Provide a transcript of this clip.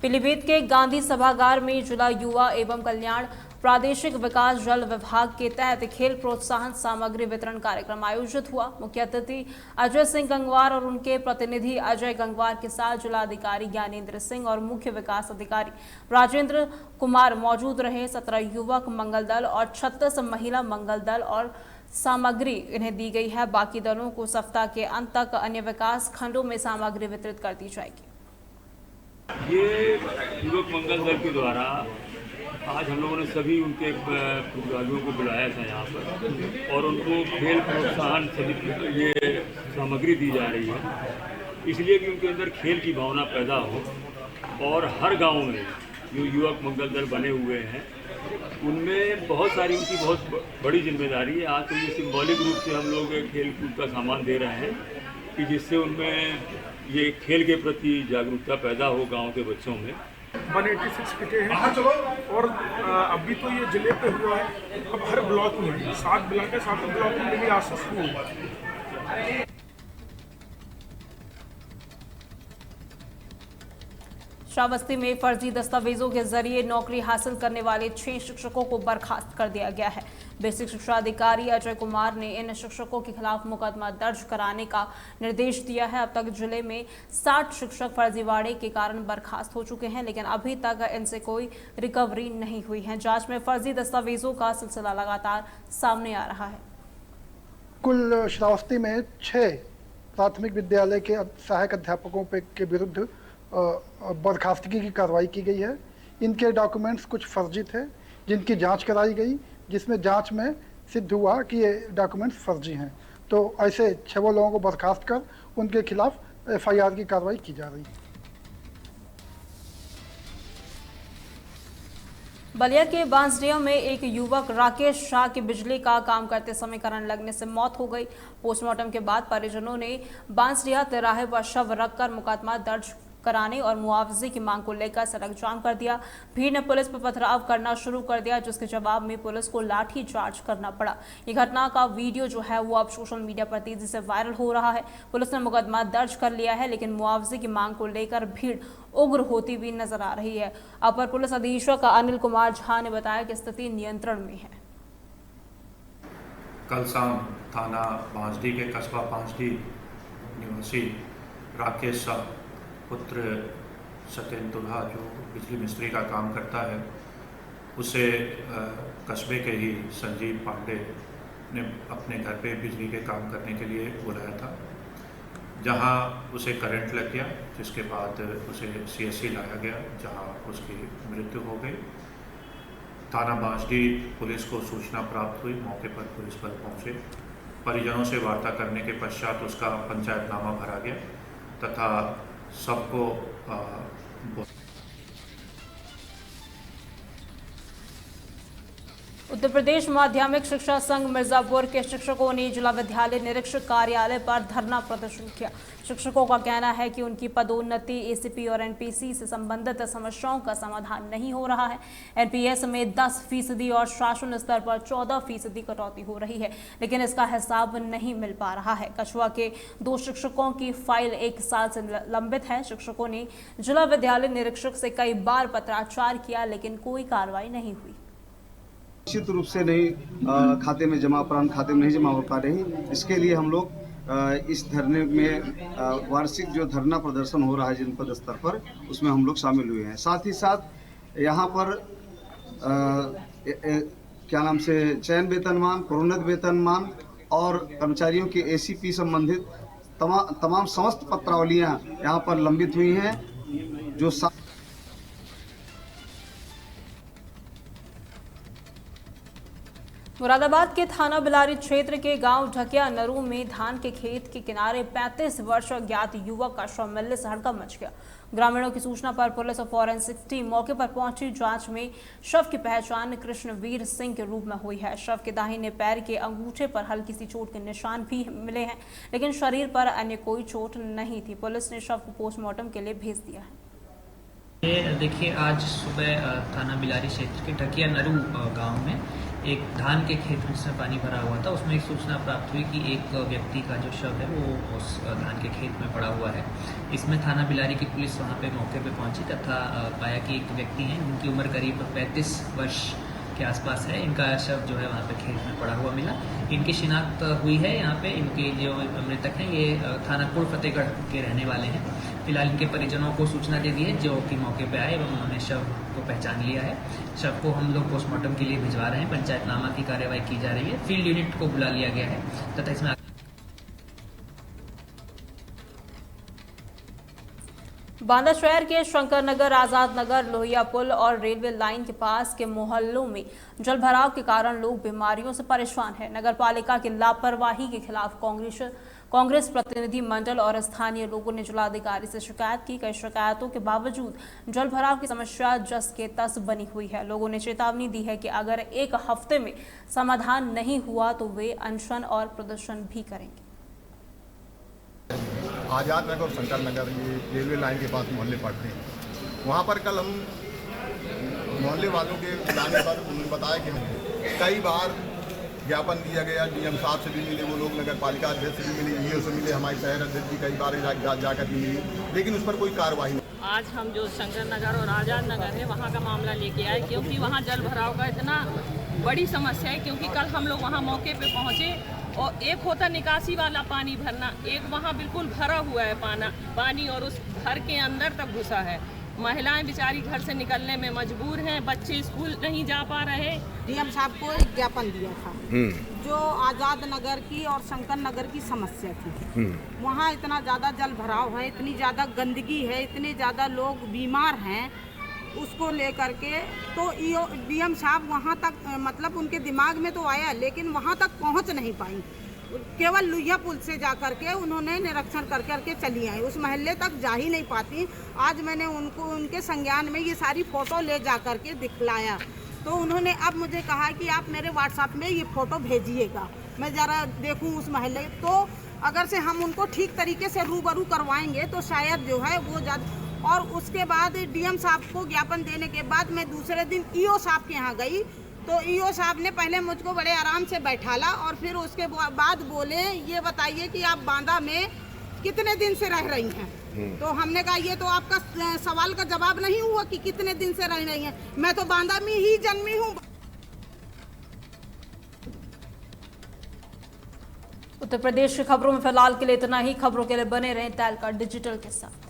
पीलीभीत के गांधी सभागार में जिला युवा एवं कल्याण प्रादेशिक विकास जल विभाग के तहत खेल प्रोत्साहन सामग्री वितरण कार्यक्रम आयोजित हुआ। मुख्य अतिथि अजय सिंह गंगवार और उनके प्रतिनिधि अजय गंगवार के साथ जिलाधिकारी ज्ञानेंद्र सिंह और मुख्य विकास अधिकारी राजेंद्र कुमार मौजूद रहे। 17 युवक मंगल दल और 36 महिला मंगल दल और सामग्री इन्हें दी गई है। बाकी दलों को सप्ताह के अंत तक अन्य विकास खंडों में सामग्री वितरित कर दी जाएगी। ये युवक मंगल दल के द्वारा आज हम लोगों ने सभी उनके प्रतिभागियों को बुलाया था यहाँ पर और उनको खेल प्रोत्साहन सभी ये सामग्री दी जा रही है, इसलिए कि उनके अंदर खेल की भावना पैदा हो। और हर गांव में जो युवक मंगल दल बने हुए हैं उनमें बहुत सारी उनकी बहुत बड़ी जिम्मेदारी है। आज तो ये सिंबॉलिक रूप से हम लोग खेल कूद का सामान दे रहे हैं कि जिससे उनमें ये खेल के प्रति जागरूकता पैदा हो गांव के बच्चों में। 186 किटें हैं और अभी तो ये जिले पे हुआ है, अब हर ब्लॉक में 7 ब्लॉक है, 7 ब्लॉक में भी आज से शुरू हुआ। श्रावस्ती में फर्जी दस्तावेजों के जरिए नौकरी हासिल करने वाले 6 शिक्षकों को बर्खास्त कर दिया गया है। बेसिक शिक्षा अधिकारी अजय कुमार ने इन शिक्षकों के खिलाफ मुकदमा दर्ज कराने का निर्देश दिया है। अब तक जिले में 60 शिक्षक फर्जीवाड़े के कारण बर्खास्त हो चुके हैं, लेकिन अभी तक इनसे कोई रिकवरी नहीं हुई है। जांच में फर्जी दस्तावेजों का सिलसिला लगातार सामने आ रहा है। कुल श्रावस्ती में 6 प्राथमिक विद्यालय के सहायक अध्यापकों के विरुद्ध बर्खास्तगी की कार्रवाई की गई है। इनके डॉक्यूमेंट्स कुछ फर्जी थे, जिनकी जांच कराई गई, जिसमें जांच में सिद्ध हुआ कि ये डॉक्यूमेंट्स फर्जी हैं। तो ऐसे 6 लोगों को बर्खास्त कर उनके खिलाफ FIR की कार्रवाई की जा रही है। बलिया के बांसडिया में एक युवक राकेश शाह की बिजली का काम करते समय करंट लगने से मौत हो गई। पोस्टमार्टम के बाद परिजनों ने बांसडिया तिराहे पर शव रखकर मुकदमा दर्ज कराने और मुआवजे की मांग को लेकर सड़क जाम कर दिया। भीड़ ने पुलिस पर पथराव करना शुरू कर दिया, जिसके जवाब में पुलिस को लाठी चार्ज करना पड़ा। ये घटना का वीडियो जो है वो अब सोशल मीडिया पर तेजी से वायरल हो रहा है। पुलिस ने मुकदमा दर्ज कर लिया है, लेकिन मुआवजे की मांग को लेकर भीड़ उग्र होती हुई नजर आ रही है। अपर पुलिस अधीक्षक अनिल कुमार झा ने बताया कि स्थिति नियंत्रण में है। कल शाम थाना बांसडी के कस्बा बांसडी निवासी राकेश शाह पुत्र सत्येंद्र दुल्हा, जो बिजली मिस्त्री का काम करता है, उसे कस्बे के ही संजीव पांडे ने अपने घर पे बिजली के काम करने के लिए बुलाया था, जहां उसे करंट लग गया, जिसके बाद उसे CSC लाया गया, जहां उसकी मृत्यु हो गई। थाना बांसडी पुलिस को सूचना प्राप्त हुई, मौके पर पुलिस बल पहुंचे। परिजनों से वार्ता करने के पश्चात उसका पंचायतनामा भरा गया तथा सबको उत्तर प्रदेश माध्यमिक शिक्षा संघ मिर्जापुर के शिक्षकों ने जिला विद्यालय निरीक्षक कार्यालय पर धरना प्रदर्शन किया। शिक्षकों का कहना है कि उनकी पदोन्नति ACP और NPC से संबंधित समस्याओं का समाधान नहीं हो रहा है। NPS में 10% और शासन स्तर पर 14% कटौती हो रही है, लेकिन इसका हिसाब नहीं मिल पा रहा है। कछुआ के 2 शिक्षकों की फाइल 1 साल से लंबित है। शिक्षकों ने जिला विद्यालय निरीक्षक से कई बार पत्राचार किया, लेकिन कोई कार्रवाई नहीं हुई। निश्चित रूप से नहीं खाते में जमा, अपरांत खाते में नहीं जमा हो पा रही। इसके लिए हम लोग इस धरने में वार्षिक जो धरना प्रदर्शन हो रहा है जनपद स्तर पर, उसमें हम लोग शामिल हुए हैं। साथ ही साथ यहाँ पर क्या नाम से चयन वेतनमान, प्रोन्नत वेतनमान और कर्मचारियों के ACP संबंधित तमाम समस्त पत्रावलियाँ यहाँ पर लंबित हुई हैं। जो मुरादाबाद के थाना बिलारी क्षेत्र के गांव ढकिया नरू में धान के खेत के किनारे 35 वर्ष अज्ञात युवक का शव मिलने से हड़कंप मच गया। ग्रामीणों की सूचना पर पुलिस और फॉरेंसिक टीम मौके पर पहुंची। जांच में शव की पहचान कृष्णवीर सिंह के रूप में हुई है। शव के दाहिने पैर के अंगूठे पर हल्की सी चोट के निशान भी मिले हैं, लेकिन शरीर पर अन्य कोई चोट नहीं थी। पुलिस ने शव को पोस्टमार्टम के लिए भेज दिया है। ये देखिए, आज सुबह थाना बिलारी क्षेत्र के ढकिया नरू गांव में एक धान के खेत में पानी भरा हुआ था। उसमें एक सूचना प्राप्त हुई कि एक व्यक्ति का जो शव है वो उस धान के खेत में पड़ा हुआ है। इसमें थाना बिलारी की पुलिस वहाँ पे मौके पे पहुंची तथा पाया कि एक व्यक्ति हैं जिनकी उम्र करीब 35 वर्ष के आसपास है। इनका शव जो है वहाँ पे खेत में पड़ा हुआ मिला। इनकी शिनाख्त हुई है। यहाँ पे इनके जो मृतक हैं ये थाना कुड़ फतेहगढ़ के रहने वाले हैं। फिलहाल इनके परिजनों को सूचना दे दी है जो कि मौके पे आए एवं उन्होंने शव को पहचान लिया है। शव को हम लोग पोस्टमार्टम के लिए भिजवा रहे हैं। पंचायतनामा की कार्यवाही की जा रही है। फील्ड यूनिट को बुला लिया गया है तथा इसमें बांदा शहर के शंकर नगर, आजाद नगर, लोहिया पुल और रेलवे लाइन के पास के मोहल्लों में जलभराव के कारण लोग बीमारियों से परेशान हैं। नगर पालिका की लापरवाही के खिलाफ कांग्रेस प्रतिनिधि मंडल और स्थानीय लोगों ने जिलाधिकारी से शिकायत की। कई शिकायतों के बावजूद जलभराव की समस्या जस के तस बनी हुई है। लोगों ने चेतावनी दी है कि अगर एक हफ्ते में समाधान नहीं हुआ तो वे अनशन और प्रदर्शन भी करेंगे। आज़ाद नगर और शंकर नगर ये रेलवे लाइन के पास मोहल्ले पड़ते हैं। वहाँ पर कल हम मोहल्ले वालों के बुलाने पर उन्होंने बताया कि कई बार ज्ञापन दिया गया, डीएम साहब से भी मिले वो लोग, नगर पालिका अध्यक्ष से भी मिले, ईओ से मिले, हमारे शहर अध्यक्ष भी कई बार जाकर भी मिली, लेकिन उस पर कोई कार्रवाई नहीं। आज हम जो शंकर नगर और आज़ाद नगर है वहाँ का मामला लेके आए क्योंकि वहाँ जल भराव का इतना बड़ी समस्या है। क्योंकि कल हम लोग वहाँ मौके पे पहुँचे और एक होता निकासी वाला पानी भरना, एक वहाँ बिल्कुल भरा हुआ है पानी और उस घर के अंदर तक घुसा है। महिलाएं बेचारी घर से निकलने में मजबूर हैं, बच्चे स्कूल नहीं जा पा रहे। डीएम साहब को एक ज्ञापन दिया था जो आज़ाद नगर की और शंकर नगर की समस्या थी। वहाँ इतना ज़्यादा जल भराव है, इतनी ज़्यादा गंदगी है, इतने ज़्यादा लोग बीमार हैं, उसको लेकर के तो डीएम साहब वहाँ तक मतलब उनके दिमाग में तो आया लेकिन वहाँ तक पहुँच नहीं पाई। केवल लोहिया पुल से जाकर के उन्होंने निरीक्षण करके चली आई, उस महल्ले तक जा ही नहीं पाती। आज मैंने उनको उनके संज्ञान में ये सारी फ़ोटो ले जा कर के दिखलाया तो उन्होंने अब मुझे कहा कि आप मेरे व्हाट्सएप में ये फ़ोटो भेजिएगा, मैं ज़रा देखूँ उस महल्ले। तो अगर से हम उनको ठीक तरीके से रूबरू करवाएंगे तो शायद जो है वो ज़्यादा। और उसके बाद डीएम साहब को ज्ञापन देने के बाद मैं दूसरे दिन ईओ साहब के यहाँ गई तो ईओ साहब ने पहले मुझको बड़े आराम से बैठाला और फिर उसके बाद बोले ये बताइए कि आप बांदा में कितने दिन से रह रही हैं। तो हमने कहा ये तो आपका सवाल का जवाब नहीं हुआ कि कितने दिन से रह रही हैं, मैं तो बांदा में ही जन्मी हूँ। उत्तर प्रदेश की खबरों में फिलहाल के लिए इतना ही। खबरों के लिए बने रहें तहलका डिजिटल के साथ।